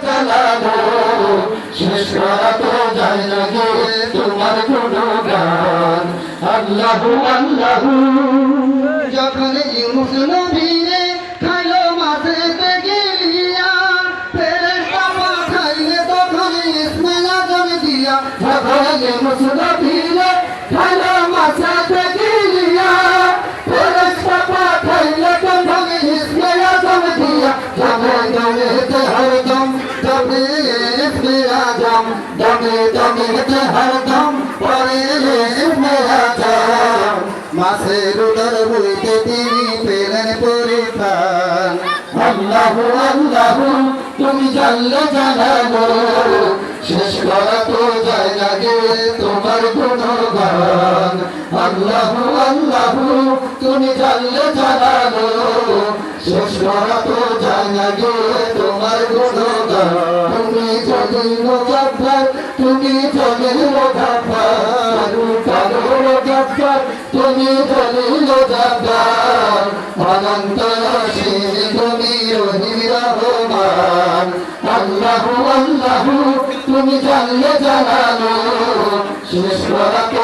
জালালো শেষ করা তো যায় না গে তোমার গুণগান আল্লাহু আল্লাহু যখন ইউনুস নবীরে খাইলো মাছেতে গিলিয়া ফেরেশতা পাঠাইলে তখন ইসমাইল আজম দিয়া যখন ইউনুস নবীরে খাইলো মাছেতে গিলিয়া ফেরেশতা পাঠাইলে তখন ইসমাইল আজম দিয়া দমে দমেতে হরদম দমে ইসমাইল আজম দমে দমেতে হরদম পরে ইসমাইল আজম মাছের উদর হইতে তিনি পেলেন পরিত্রাণ আল্লাহু আল্লাহু তুমি জানলে জানালো শেষ করা তো যায় না গে তোমার গুণগান আল্লাহু আল্লাহু তুমি জানলে জানালো শেষ করা তো যায় না গে তোমার গুণগান তুমি যদি মুজাফফর তুমি যদি মুজাফফর মুজাফফর তুমি যদি মুজাফফর অনন্ত অসীম তুমি রহিম রহমান আল্লাহু আল্লাহু তুমি জানলে জানালো শেষ করা তো